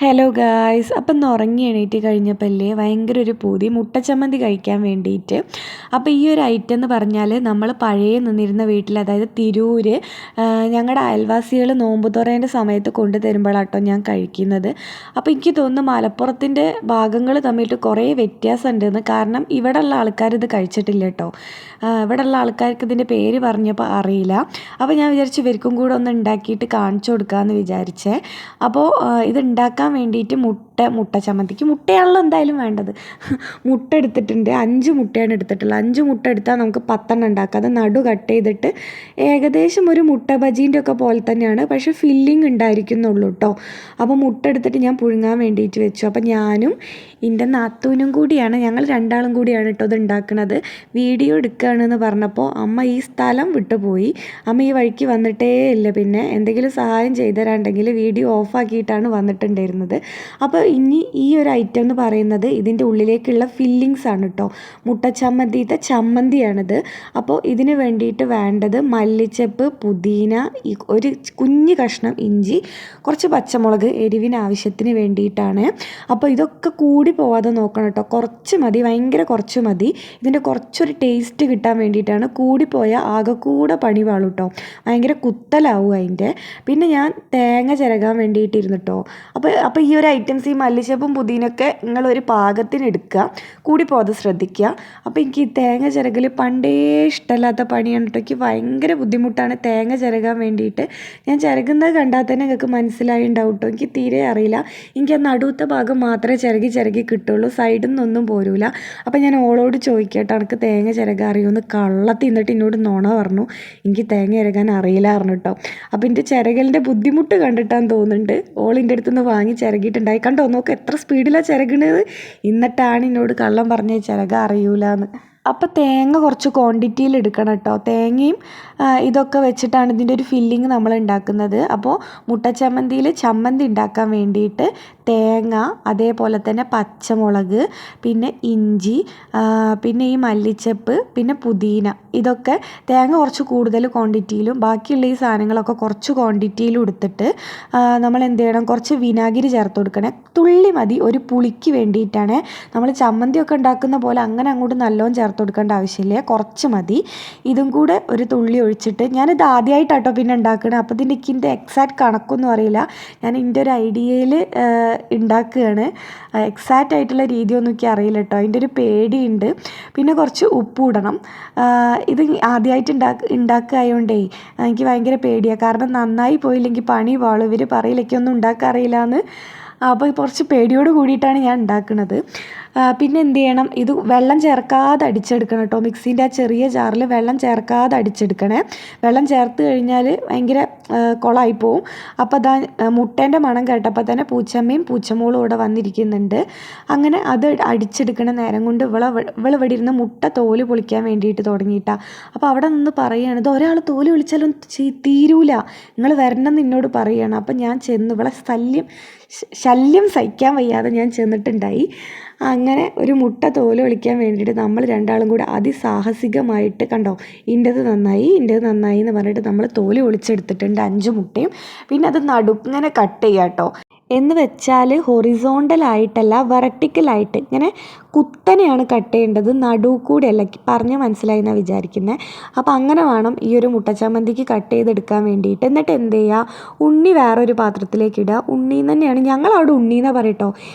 Hello guys, അപ്പം ഇന്ന് ഉറങ്ങി എണീറ്റ് കഴിഞ്ഞപ്പോഴല്ലേ ഭയങ്കര ഒരു പൂതി മുട്ടച്ചമ്മന്തി കഴിക്കാൻ വേണ്ടിയിട്ട്. അപ്പോൾ ഈ ഒരു ഐറ്റം എന്ന് പറഞ്ഞാൽ നമ്മൾ പഴയ നിന്നിരുന്ന വീട്ടിൽ, അതായത് തിരൂര്, ഞങ്ങളുടെ അയൽവാസികൾ നോമ്പ് തുറേൻ്റെ സമയത്ത് കൊണ്ടു തരുമ്പോഴാട്ടോ ഞാൻ കഴിക്കുന്നത്. അപ്പോൾ എനിക്ക് തോന്നുന്നു മലപ്പുറത്തിൻ്റെ ഭാഗങ്ങൾ തമ്മിൽ കുറേ വ്യത്യാസമുണ്ടെന്ന്. കാരണം ഇവിടെയുള്ള ആൾക്കാർ ഇത് കഴിച്ചിട്ടില്ല കേട്ടോ. ഇവിടെയുള്ള ആൾക്കാർക്ക് ഇതിൻ്റെ പേര് പറഞ്ഞപ്പോൾ അറിയില്ല. അപ്പോൾ ഞാൻ വിചാരിച്ചു ഇവർക്കും കൂടെ ഒന്ന് ഉണ്ടാക്കിയിട്ട് കാണിച്ചു കൊടുക്കാമെന്ന് വിചാരിച്ചേ. അപ്പോൾ ഇത് ഉണ്ടാക്കാൻ വേണ്ടിയിട്ട് മുട്ട ചമ്മന്തിക്ക് മുട്ടയാണല്ലോ എന്തായാലും വേണ്ടത്. മുട്ട എടുത്തിട്ടുണ്ട്, 5 മുട്ടയാണ് എടുത്തിട്ടുള്ളത്. 5 മുട്ട എടുത്താൽ നമുക്ക് 10 ഉണ്ടാക്കാം. അത് നടു കട്ട് ചെയ്തിട്ട് ഏകദേശം ഒരു മുട്ട ബജീൻ്റെ ഒക്കെ പോലെ തന്നെയാണ്, പക്ഷേ ഫില്ലിങ് ഉണ്ടായിരിക്കുന്നുള്ളൂ കേട്ടോ. അപ്പോൾ മുട്ട എടുത്തിട്ട് ഞാൻ പുഴുങ്ങാൻ വേണ്ടിയിട്ട് വെച്ചു. അപ്പോൾ ഞാനും എൻ്റെ നാത്തൂനും കൂടിയാണ്, ഞങ്ങൾ രണ്ടാളും കൂടിയാണ് കേട്ടോ ഇത് ഉണ്ടാക്കുന്നത്. വീഡിയോ എടുക്കുകയാണെന്ന് പറഞ്ഞപ്പോൾ അമ്മ ഈ സ്ഥലം വിട്ടുപോയി. അമ്മ ഈ വഴിക്ക് വന്നിട്ടേ ഇല്ല. പിന്നെ എന്തെങ്കിലും സഹായം ചെയ്തു തരാണ്ടെങ്കിൽ വീഡിയോ ഓഫാക്കിയിട്ടാണ് വന്നിട്ടുണ്ടായിരുന്നത്. അപ്പോൾ ഇനി ഈ ഒരു ഐറ്റം എന്ന് പറയുന്നത് ഇതിൻ്റെ ഉള്ളിലേക്കുള്ള ഫില്ലിങ്സ് ആണ് കേട്ടോ. മുട്ടച്ചമ്മന്തിത്തെ ചമ്മന്തിയാണിത്. അപ്പോൾ ഇതിന് വേണ്ടിയിട്ട് വേണ്ടത് മല്ലിച്ചപ്പ്, പുതിന, ഒരു കുഞ്ഞ് കഷ്ണം ഇഞ്ചി, കുറച്ച് പച്ചമുളക് എരിവിന് ആവശ്യത്തിന് വേണ്ടിയിട്ടാണ്. അപ്പോൾ ഇതൊക്കെ കൂടി പോവാതെ നോക്കണം കേട്ടോ. കുറച്ച് മതി, ഭയങ്കര കുറച്ച് മതി. ഇതിൻ്റെ കുറച്ചൊരു ടേസ്റ്റ് കിട്ടാൻ വേണ്ടിയിട്ടാണ്. കൂടിപ്പോയാൽ ആകെ കൂടെ പണി വാളും കേട്ടോ, ഭയങ്കര കുത്തലാവും അതിൻ്റെ. പിന്നെ ഞാൻ തേങ്ങ ചിരകാൻ വേണ്ടിയിട്ടിരുന്നു കേട്ടോ. അപ്പോൾ ഈ ഒരു ഐറ്റംസ്, ഈ മല്ലിച്ചപ്പും പുതിനൊക്കെ നിങ്ങളൊരു പാകത്തിന് എടുക്കുക, കൂടി പോകാതെ ശ്രദ്ധിക്കുക. അപ്പോൾ എനിക്ക് ഈ തേങ്ങ ചിരകൽ പണ്ടേ ഇഷ്ടമല്ലാത്ത പണിയാണ് കേട്ടോ. എനിക്ക് ഭയങ്കര ബുദ്ധിമുട്ടാണ് തേങ്ങ ചിരകാൻ വേണ്ടിയിട്ട്. ഞാൻ ചിരകുന്നത് കണ്ടാൽ തന്നെ നിങ്ങൾക്ക് മനസ്സിലായി ഉണ്ടാവും കേട്ടോ. എനിക്ക് തീരെ അറിയില്ല. എനിക്ക് ആ നടുത്ത ഭാഗം മാത്രമേ ചിരകി കിട്ടുള്ളൂ, സൈഡിൽ നിന്നൊന്നും പോരൂല. അപ്പോൾ ഞാൻ ഓളോട് ചോദിക്കട്ടെ, എനിക്ക് തേങ്ങ ചിരകാൻ അറിയുമെന്ന്. കള്ളത്തി എന്നിട്ട് എന്നോട് നുണ പറഞ്ഞു, എനിക്ക് തേങ്ങ ചിരകാൻ അറിയില്ല പറഞ്ഞു കേട്ടോ. അപ്പോൾ എൻ്റെ ചിരകലിൻ്റെ ബുദ്ധിമുട്ട് കണ്ടിട്ടാന്ന് തോന്നുന്നുണ്ട് ഓളിൻ്റെ അടുത്തുനിന്ന് വാങ്ങി ചിരകിയിട്ടുണ്ടായി. കണ്ടോ, നോക്ക് എത്ര സ്പീഡിലാണ് ചിരകണത്. എന്നിട്ടാണ് എന്നോട് കള്ളം പറഞ്ഞ് ചിരക അറിയൂലെന്ന്. അപ്പോൾ തേങ്ങ കുറച്ച് ക്വാണ്ടിറ്റിയിൽ എടുക്കണം കേട്ടോ. തേങ്ങയും ഇതൊക്കെ വെച്ചിട്ടാണ് ഇതിൻ്റെ ഒരു ഫില്ലിങ് നമ്മൾ ഉണ്ടാക്കുന്നത്. അപ്പോൾ മുട്ടച്ചമ്മന്തിയിൽ ചമ്മന്തി ഉണ്ടാക്കാൻ വേണ്ടിയിട്ട് തേങ്ങ, അതേപോലെ തന്നെ പച്ചമുളക്, പിന്നെ ഇഞ്ചി, പിന്നെ ഈ മല്ലിച്ചപ്പ്, പിന്നെ പുതിന, ഇതൊക്കെ തേങ്ങ കുറച്ച് കൂടുതൽ ക്വാണ്ടിറ്റിയിലും ബാക്കിയുള്ള ഈ സാധനങ്ങളൊക്കെ കുറച്ച് ക്വാണ്ടിറ്റിയിലും എടുത്തിട്ട് നമ്മൾ എന്ത് ചെയ്യണം, കുറച്ച് വിനാഗിരി ചേർത്ത് കൊടുക്കണേ. തുള്ളി മതി, ഒരു പുളിക്ക് വേണ്ടിയിട്ടാണ്. നമ്മൾ ചമ്മന്തിയൊക്കെ ഉണ്ടാക്കുന്ന പോലെ അങ്ങനെ അങ്ങോട്ട് നല്ലോണം ചേർത്ത് കൊടുക്കേണ്ട ആവശ്യമില്ല, കുറച്ച് മതി. ഇതും കൂടെ ഒരു തുള്ളി ഒഴിച്ചിട്ട്, ഞാനിത് ആദ്യമായിട്ടാട്ടോ പിന്നെ ഉണ്ടാക്കണം. അപ്പോൾ ഇതിൻ്റെ എക്സാക്റ്റ് കണക്കൊന്നും അറിയില്ല. ഞാൻ എൻ്റെ ഒരു ഐഡിയയിൽ ഉണ്ടാക്കുകയാണ്. എക്സാക്റ്റ് ആയിട്ടുള്ള രീതിയൊന്നും എനിക്ക് അറിയില്ല കേട്ടോ. അതിൻ്റെ ഒരു പേടിയുണ്ട്. പിന്നെ കുറച്ച് ഉപ്പ് ഇടണം. ഇത് ആദ്യമായിട്ട് ഉണ്ടാക്കുകയായതുകൊണ്ടേ എനിക്ക് ഭയങ്കര പേടിയാണ്. കാരണം നന്നായി പോയില്ലെങ്കിൽ പണി വാളും. ഇവർ പറയില്ലേക്കൊന്നും ഉണ്ടാക്കാൻ അറിയില്ല എന്ന്. അപ്പോൾ കുറച്ച് പേടിയോട് കൂടിയിട്ടാണ് ഞാൻ ഉണ്ടാക്കുന്നത്. പിന്നെ എന്ത് ചെയ്യണം, ഇത് വെള്ളം ചേർക്കാതെ അടിച്ചെടുക്കണം കേട്ടോ. മിക്സീൻ്റെ ആ ചെറിയ ജാറിൽ വെള്ളം ചേർക്കാതെ അടിച്ചെടുക്കണേ. വെള്ളം ചേർത്ത് കഴിഞ്ഞാൽ ഭയങ്കര കുളമായി പോവും. അപ്പോൾ അതാ മുട്ടേൻ്റെ മണം കേട്ടപ്പോൾ തന്നെ പൂച്ചമ്മയും പൂച്ചമോളും ഇവിടെ വന്നിരിക്കുന്നുണ്ട്. അങ്ങനെ അത് അടിച്ചെടുക്കണ നേരം കൊണ്ട് ഇവിടെ ഇരുന്ന് മുട്ട തോല് പൊളിക്കാൻ വേണ്ടിയിട്ട് തുടങ്ങിയിട്ടാണ്. അപ്പോൾ അവിടെ നിന്ന് പറയുകയാണ്, ഇത് ഒരാൾ തോല് പൊളിച്ചാലും തീരൂല, നിങ്ങൾ വരണമെന്ന് എന്നോട് പറയുകയാണ്. അപ്പം ഞാൻ ചെന്ന് ഇവിടെ ശല്യം സഹിക്കാൻ വയ്യാതെ ഞാൻ ചെന്നിട്ടുണ്ടായി. അങ്ങനെ ഒരു മുട്ട തോല് ഒളിക്കാൻ വേണ്ടിയിട്ട് നമ്മൾ രണ്ടാളും കൂടെ അതിസാഹസികമായിട്ട്, കണ്ടോ ഇൻ്റെത് നന്നായി എന്ന് പറഞ്ഞിട്ട് നമ്മൾ തോല് ഒളിച്ചെടുത്തിട്ടുണ്ട് 5 മുട്ടയും. പിന്നെ അത് ഇങ്ങനെ കട്ട് ചെയ്യാം കേട്ടോ. എന്ന് വെച്ചാൽ ഹൊറിസോണ്ടലായിട്ടല്ല, വെർട്ടിക്കലായിട്ട് ഇങ്ങനെ കുത്തനെയാണ് കട്ട് ചെയ്യേണ്ടത്, നടുവ് കൂടെ അല്ല. പറഞ്ഞ് മനസ്സിലായി എന്നാണ് വിചാരിക്കുന്നത്. അപ്പോൾ അങ്ങനെ വേണം ഈ ഒരു മുട്ടച്ചമ്മന്തിക്ക് കട്ട് ചെയ്തെടുക്കാൻ വേണ്ടിയിട്ട്. എന്നിട്ട് എന്ത് ചെയ്യുക, ഉണ്ണി വേറൊരു പാത്രത്തിലേക്ക് ഇടുക. ഉണ്ണീന്ന് തന്നെയാണ് ഞങ്ങളവിടെ ഉണ്ണീന്നാണ് പറയട്ടോ,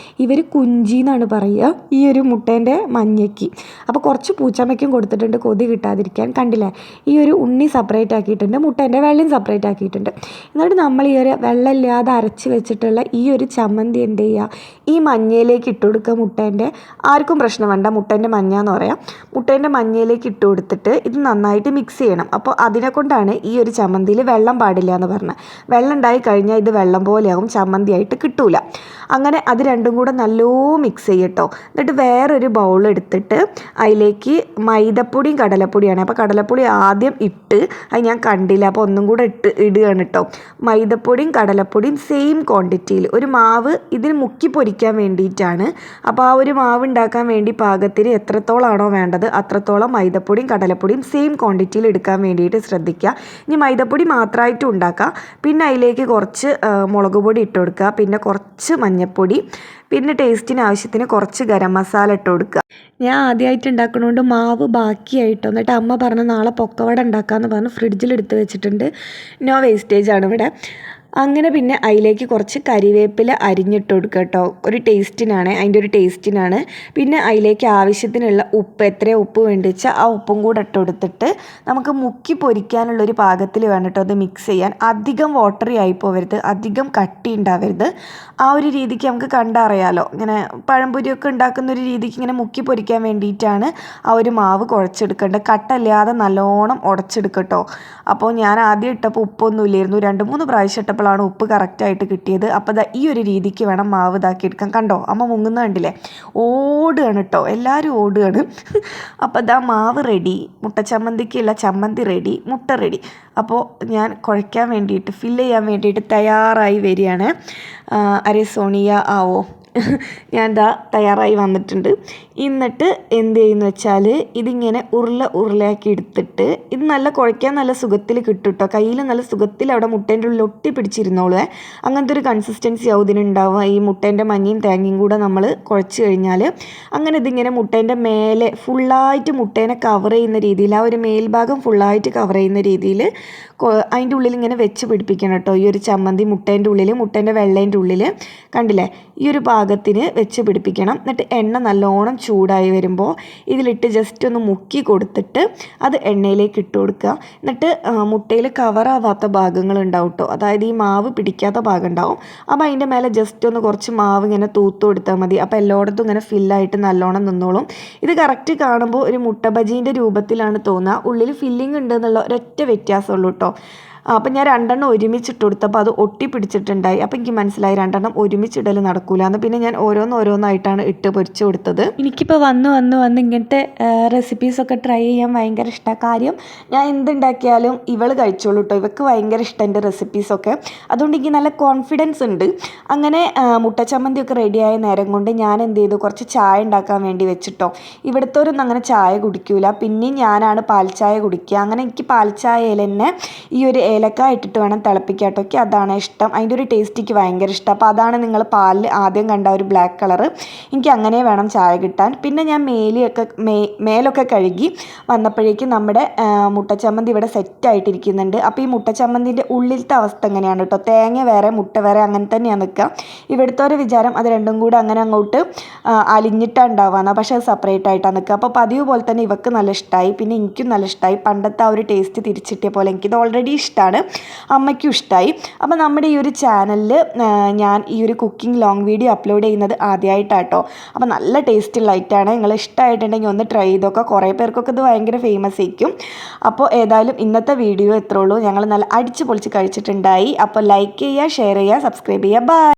ഇവർ കുഞ്ചി എന്നാണ് പറയുക ഈ ഒരു മുട്ടേൻ്റെ മഞ്ഞയ്ക്ക്. അപ്പോൾ കുറച്ച് പൂച്ചമ്മയ്ക്കും കൊടുത്തിട്ടുണ്ട് കൊതി കിട്ടാതിരിക്കാൻ. കണ്ടില്ലേ, ഈ ഒരു ഉണ്ണി സെപ്പറേറ്റ് ആക്കിയിട്ടുണ്ട്, മുട്ടേൻ്റെ വെള്ളയും സെപ്പറേറ്റ് ആക്കിയിട്ടുണ്ട്. എന്നിട്ട് നമ്മൾ ഈ ഒരു വെള്ളമില്ലാതെ അരച്ച് വെച്ചിട്ടുള്ള ഈ ഒരു ചമ്മന്തി എന്ത് ചെയ്യുക, ഈ മഞ്ഞയിലേക്ക് ഇട്ട് കൊടുക്കുക. മുട്ടേൻ്റെ ആർക്കും പ്രശ്നം വേണ്ട, മുട്ടേൻ്റെ മഞ്ഞ എന്ന് പറയാം. മുട്ടേൻ്റെ മഞ്ഞയിലേക്ക് ഇട്ട് കൊടുത്തിട്ട് ഇത് നന്നായിട്ട് മിക്സ് ചെയ്യണം. അപ്പോൾ അതിനെ കൊണ്ടാണ് ഈ ഒരു ചമ്മന്തിയിൽ വെള്ളം പാടില്ല എന്ന് പറഞ്ഞത്. വെള്ളം ഉണ്ടായി കഴിഞ്ഞാൽ ഇത് വെള്ളം പോലെയാകും, ചമ്മന്തിയായിട്ട് കിട്ടൂല. അങ്ങനെ അത് രണ്ടും കൂടെ നല്ലോ മിക്സ് ചെയ്യട്ടോ. എന്നിട്ട് വേറൊരു ബൗൾ എടുത്തിട്ട് അതിലേക്ക് മൈദപ്പൊടിയും കടലപ്പൊടിയാണ്. അപ്പോൾ കടലപ്പൊടി ആദ്യം ഇട്ട് അത് ഞാൻ കണ്ടില്ല, അപ്പോൾ ഒന്നും കൂടെ ഇടുകയാണ് കേട്ടോ. മൈദപ്പൊടിയും കടലപ്പൊടിയും സെയിം ക്വാണ്ടിറ്റിയിൽ. ഒരു മാവ് ഇതിന് മുക്കി പൊരിക്കാൻ വേണ്ടിയിട്ടാണ്. അപ്പോൾ ആ ഒരു മാവ് ഉണ്ടാക്കാൻ ഉണ്ടാക്കാൻ വേണ്ടി പാകത്തിന് എത്രത്തോളമാണോ വേണ്ടത് അത്രത്തോളം മൈദപ്പൊടിയും കടലപ്പൊടിയും സെയിം ക്വാണ്ടിറ്റിയിൽ എടുക്കാൻ വേണ്ടിയിട്ട് ശ്രദ്ധിക്കുക. ഇനി മൈദപ്പൊടി മാത്രമായിട്ട് ഉണ്ടാക്കുക. പിന്നെ അതിലേക്ക് കുറച്ച് മുളക് പൊടി ഇട്ട് കൊടുക്കുക, പിന്നെ കുറച്ച് മഞ്ഞൾപ്പൊടി, പിന്നെ ടേസ്റ്റിന് ആവശ്യത്തിന് കുറച്ച് ഗരം മസാല ഇട്ട് കൊടുക്കുക. ഞാൻ ആദ്യമായിട്ട് ഉണ്ടാക്കണോണ്ട് മാവ് ബാക്കിയായിട്ടോ, എന്നിട്ട് അമ്മ പറഞ്ഞ നാളെ പൊക്കവട ഉണ്ടാക്കാമെന്ന് പറഞ്ഞ് ഫ്രിഡ്ജിലെടുത്ത് വെച്ചിട്ടുണ്ട്. നോ വേസ്റ്റേജ് ആണ് ഇവിടെ. അങ്ങനെ പിന്നെ അതിലേക്ക് കുറച്ച് കരിവേപ്പില അരിഞ്ഞിട്ട് കൊടുക്കുക കേട്ടോ, ഒരു ടേസ്റ്റിനാണ്, അതിൻ്റെ ഒരു ടേസ്റ്റിനാണ്. പിന്നെ അതിലേക്ക് ആവശ്യത്തിനുള്ള ഉപ്പ്, എത്രയാണ് ഉപ്പ് വേണ്ടി വെച്ചാൽ ആ ഉപ്പും കൂടെ ഇട്ട് കൊടുത്തിട്ട് നമുക്ക് മുക്കി പൊരിക്കാനുള്ളൊരു പാകത്തിൽ വേണം കേട്ടോ അത് മിക്സ് ചെയ്യാൻ. അധികം വാട്ടറി ആയി പോവരുത്, അധികം കട്ടി ഉണ്ടാവരുത്. ആ ഒരു രീതിക്ക് നമുക്ക് കണ്ടറിയാലോ, ഇങ്ങനെ പഴംപൊരിയൊക്കെ ഉണ്ടാക്കുന്ന ഒരു രീതിക്ക് ഇങ്ങനെ മുക്കി പൊരിക്കാൻ വേണ്ടിയിട്ടാണ് ആ ഒരു മാവ് കുഴച്ചെടുക്കേണ്ടത്. കട്ടല്ലാതെ നല്ലോണം ഉടച്ചെടുക്കട്ടോ. അപ്പോൾ ഞാൻ ആദ്യം ഇട്ടപ്പോൾ ഉപ്പൊന്നും ഇല്ലായിരുന്നു, 2-3 പ്രാവശ്യം ഇട്ടപ്പോഴാണ് ഉപ്പ് കറക്റ്റായിട്ട് കിട്ടിയത്. അപ്പോൾ ഈ ഒരു രീതിക്ക് വേണം മാവ് ഇതാക്കി എടുക്കാൻ. കണ്ടോ അമ്മ മുങ്ങുന്ന കണ്ടില്ലേ, ഓടുകയാണ് കേട്ടോ, എല്ലാവരും ഓടുകയാണ്. അപ്പോൾ മാവ് റെഡി, മുട്ടച്ചമ്മന്തിക്കുള്ള ചമ്മന്തി റെഡി, മുട്ട റെഡി. അപ്പോൾ ഞാൻ കുഴയ്ക്കാൻ വേണ്ടിയിട്ട് ഫില്ല് ചെയ്യാൻ വേണ്ടിയിട്ട് തയ്യാറായി വരികയാണ്. അരെ സോണിയ ആവോ, ഞാൻ തയ്യാറായി വന്നിട്ടുണ്ട്. എന്നിട്ട് എന്ത് ചെയ്യുന്നു വെച്ചാൽ ഇതിങ്ങനെ ഉരുളയാക്കി എടുത്തിട്ട് ഇത് നല്ല കുഴയ്ക്കാൻ നല്ല സുഖത്തിൽ കിട്ടും കേട്ടോ, കയ്യിൽ നല്ല സുഖത്തിൽ അവിടെ മുട്ടേൻ്റെ ഉള്ളിൽ ഒട്ടി പിടിച്ചിരുന്നോളൂ. അങ്ങനത്തെ ഒരു കൺസിസ്റ്റൻസി ആവും ഇതിനുണ്ടാവുക. ഈ മുട്ടേൻ്റെ മഞ്ഞയും തേങ്ങയും കൂടെ നമ്മൾ കുഴച്ച് കഴിഞ്ഞാൽ അങ്ങനെ ഇതിങ്ങനെ മുട്ടേൻ്റെ മേലെ ഫുള്ളായിട്ട് മുട്ടേനെ കവർ ചെയ്യുന്ന രീതിയിൽ, ആ ഒരു മേൽഭാഗം ഫുള്ളായിട്ട് കവർ ചെയ്യുന്ന രീതിയിൽ അതിൻ്റെ ഉള്ളിൽ ഇങ്ങനെ വെച്ച് പിടിപ്പിക്കണം കേട്ടോ. ഈ ഒരു ചമ്മന്തി മുട്ടേൻ്റെ ഉള്ളിൽ, മുട്ടേൻ്റെ വെള്ളേൻ്റെ ഉള്ളിൽ കണ്ടില്ലേ, ഈ ഒരു പാകത്തിന് വെച്ച് പിടിപ്പിക്കണം. എന്നിട്ട് എണ്ണ നല്ലോണം ചൂടായി വരുമ്പോൾ ഇതിലിട്ട് ജസ്റ്റ് ഒന്ന് മുക്കി കൊടുത്തിട്ട് അത് എണ്ണയിലേക്ക് ഇട്ട് കൊടുക്കുക. എന്നിട്ട് മുട്ടയിൽ കവറാവാത്ത ഭാഗങ്ങളുണ്ടാവും കേട്ടോ, അതായത് ഈ മാവ് പിടിക്കാത്ത ഭാഗം ഉണ്ടാവും. അപ്പോൾ അതിൻ്റെ മേലെ ജസ്റ്റ് ഒന്ന് കുറച്ച് മാവ് ഇങ്ങനെ തൂത്ത് കൊടുത്താൽ മതി. അപ്പോൾ എല്ലായിടത്തും ഇങ്ങനെ ഫില്ലായിട്ട് നല്ലോണം നിന്നോളും. ഇത് കറക്റ്റ് കാണുമ്പോൾ ഒരു മുട്ട ബജീൻ്റെ രൂപത്തിലാണ് തോന്നുക, ഉള്ളിൽ ഫില്ലിംഗ് ഉണ്ട് എന്നുള്ള ഒരൊറ്റ വ്യത്യാസമുള്ളൂ കേട്ടോ. അപ്പം ഞാൻ 2 ഒരുമിച്ചിട്ട് കൊടുത്തപ്പോൾ അത് ഒട്ടി പിടിച്ചിട്ടുണ്ടായി. അപ്പോൾ എനിക്ക് മനസ്സിലായി 2 ഒരുമിച്ചിടൽ നടക്കൂല എന്ന്. പിന്നെ ഞാൻ ഓരോന്നായിട്ടാണ് ഇട്ട് പൊരിച്ച് കൊടുത്തത്. എനിക്കിപ്പോൾ വന്ന് ഇങ്ങനത്തെ റെസിപ്പീസൊക്കെ ട്രൈ ചെയ്യാൻ ഭയങ്കര ഇഷ്ടമാണ്. കാര്യം ഞാൻ എന്തുണ്ടാക്കിയാലും ഇവൾ കഴിച്ചോളൂ കേട്ടോ, ഇവൾക്ക് ഭയങ്കര ഇഷ്ടം എൻ്റെ റെസിപ്പീസൊക്കെ. അതുകൊണ്ട് എനിക്ക് നല്ല കോൺഫിഡൻസ് ഉണ്ട്. അങ്ങനെ മുട്ടച്ചമ്മന്തിയൊക്കെ റെഡിയായ നേരം കൊണ്ട് ഞാൻ എന്ത് ചെയ്തു, കുറച്ച് ചായ ഉണ്ടാക്കാൻ വേണ്ടി വെച്ചിട്ടോ. ഇവിടുത്തോരൊന്നും അങ്ങനെ ചായ കുടിക്കൂല, പിന്നെയും ഞാനാണ് പാൽ ചായ കുടിക്കുക. അങ്ങനെ എനിക്ക് പാൽ ചായയിൽ തന്നെ ഈ ഒരു ഏലക്കായ ഇട്ടിട്ട് വേണം തിളപ്പിക്കാൻ കേട്ടോ, എനിക്ക് അതാണ് ഇഷ്ടം. അതിൻ്റെ ഒരു ടേസ്റ്റ് എനിക്ക് ഭയങ്കര ഇഷ്ടം. അപ്പോൾ അതാണ് നിങ്ങൾ പാലിൽ ആദ്യം കണ്ട ഒരു ബ്ലാക്ക് കളറ്, എനിക്ക് അങ്ങനെ വേണം ചായ കിട്ടാൻ. പിന്നെ ഞാൻ മേലൊക്കെ കഴുകി വന്നപ്പോഴേക്കും നമ്മുടെ മുട്ടച്ചമ്മന്തി ഇവിടെ സെറ്റായിട്ടിരിക്കുന്നുണ്ട്. അപ്പോൾ ഈ മുട്ടച്ചമ്മന്തിൻ്റെ ഉള്ളിലത്തെ അവസ്ഥ എങ്ങനെയാണ് കേട്ടോ, തേങ്ങ വേറെ മുട്ട വേറെ അങ്ങനെ തന്നെയാണ് നിൽക്കുക. ഇവിടുത്തെ ഒരു വിചാരം അത് രണ്ടും കൂടെ അങ്ങനെ അങ്ങോട്ട് അലിഞ്ഞിട്ടാണ് ഉണ്ടാവുക, പക്ഷേ അത് സെപ്പറേറ്റ് ആയിട്ടാണ് നിൽക്കുക. അപ്പോൾ പതിവ് പോലെ തന്നെ ഇവർക്ക് നല്ല ഇഷ്ടമായി, പിന്നെ എനിക്കും നല്ല ഇഷ്ടമായി. പണ്ടത്തെ ആ ഒരു ടേസ്റ്റ് തിരിച്ചിട്ടിയ പോലെ എനിക്കിത് ഓൾറെഡി ഇഷ്ടമാണ്, അമ്മയ്ക്കും ഇഷ്ടമായി. അപ്പോൾ നമ്മുടെ ഈ ഒരു ചാനലിൽ ഞാൻ ഈ ഒരു കുക്കിംഗ് ലോങ് വീഡിയോ അപ്ലോഡ് ചെയ്യുന്നത് ആദ്യമായിട്ടാട്ടോ. അപ്പോൾ നല്ല ടേസ്റ്റുള്ള ഐറ്റമാണ്, നിങ്ങൾ ഇഷ്ടമായിട്ടുണ്ടെങ്കിൽ ഒന്ന് ട്രൈ ചെയ്തൊക്കെ. കുറേ പേർക്കൊക്കെ ഇത് ഭയങ്കര ഫേമസ് ആയിരിക്കും. അപ്പോൾ ഏതായാലും ഇന്നത്തെ വീഡിയോ എത്രയുള്ളൂ, ഞങ്ങൾ നല്ല അടിച്ച് പൊളിച്ച് കഴിച്ചിട്ടുണ്ടായി. അപ്പോൾ ലൈക്ക് ചെയ്യുക, ഷെയർ ചെയ്യുക, സബ്സ്ക്രൈബ് ചെയ്യുക. ബൈ.